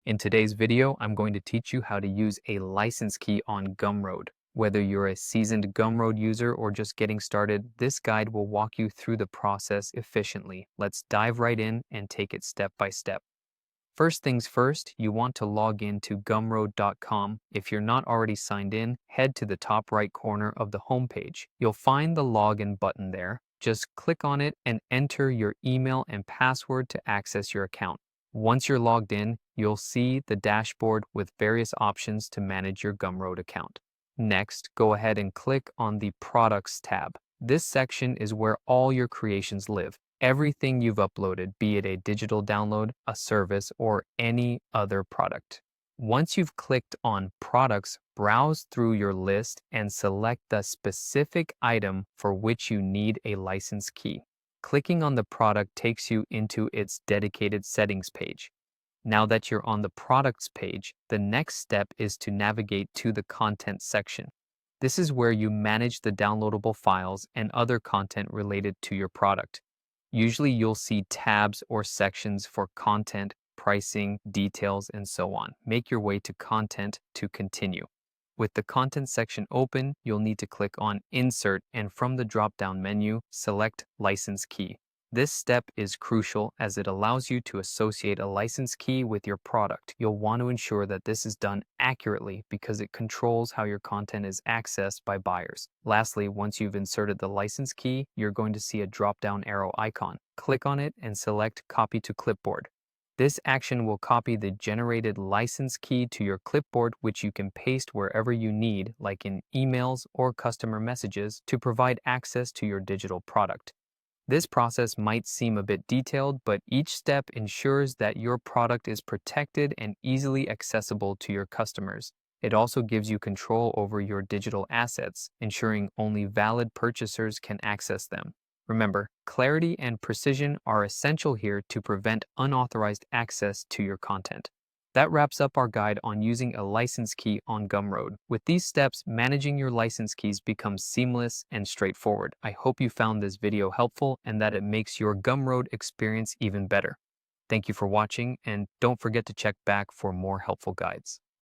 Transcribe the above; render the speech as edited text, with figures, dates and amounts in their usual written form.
In today's video, I'm going to teach you how to use a license key on Gumroad. Whether you're a seasoned Gumroad user or just getting started, this guide will walk you through the process efficiently. Let's dive right in and take it step by step. First things first, you want to log in to gumroad.com. If you're not already signed in, head to the top right corner of the homepage. You'll find the login button there. Just click on it and enter your email and password to access your account. Once you're logged in, you'll see the dashboard with various options to manage your Gumroad account. Next, go ahead and click on the Products tab. This section is where all your creations live. Everything you've uploaded, be it a digital download, a service, or any other product. Once you've clicked on Products, browse through your list and select the specific item for which you need a license key. Clicking on the product takes you into its dedicated settings page. Now that you're on the products page, the next step is to navigate to the content section. This is where you manage the downloadable files and other content related to your product. Usually you'll see tabs or sections for content, pricing, details, and so on. Make your way to content to continue. With the content section open, you'll need to click on Insert and from the drop-down menu, select License Key. This step is crucial as it allows you to associate a license key with your product. You'll want to ensure that this is done accurately because it controls how your content is accessed by buyers. Lastly, once you've inserted the license key, you're going to see a drop-down arrow icon. Click on it and select Copy to Clipboard. This action will copy the generated license key to your clipboard, which you can paste wherever you need, like in emails or customer messages, to provide access to your digital product. This process might seem a bit detailed, but each step ensures that your product is protected and easily accessible to your customers. It also gives you control over your digital assets, ensuring only valid purchasers can access them. Remember, clarity and precision are essential here to prevent unauthorized access to your content. That wraps up our guide on using a license key on Gumroad. With these steps, managing your license keys becomes seamless and straightforward. I hope you found this video helpful and that it makes your Gumroad experience even better. Thank you for watching, and don't forget to check back for more helpful guides.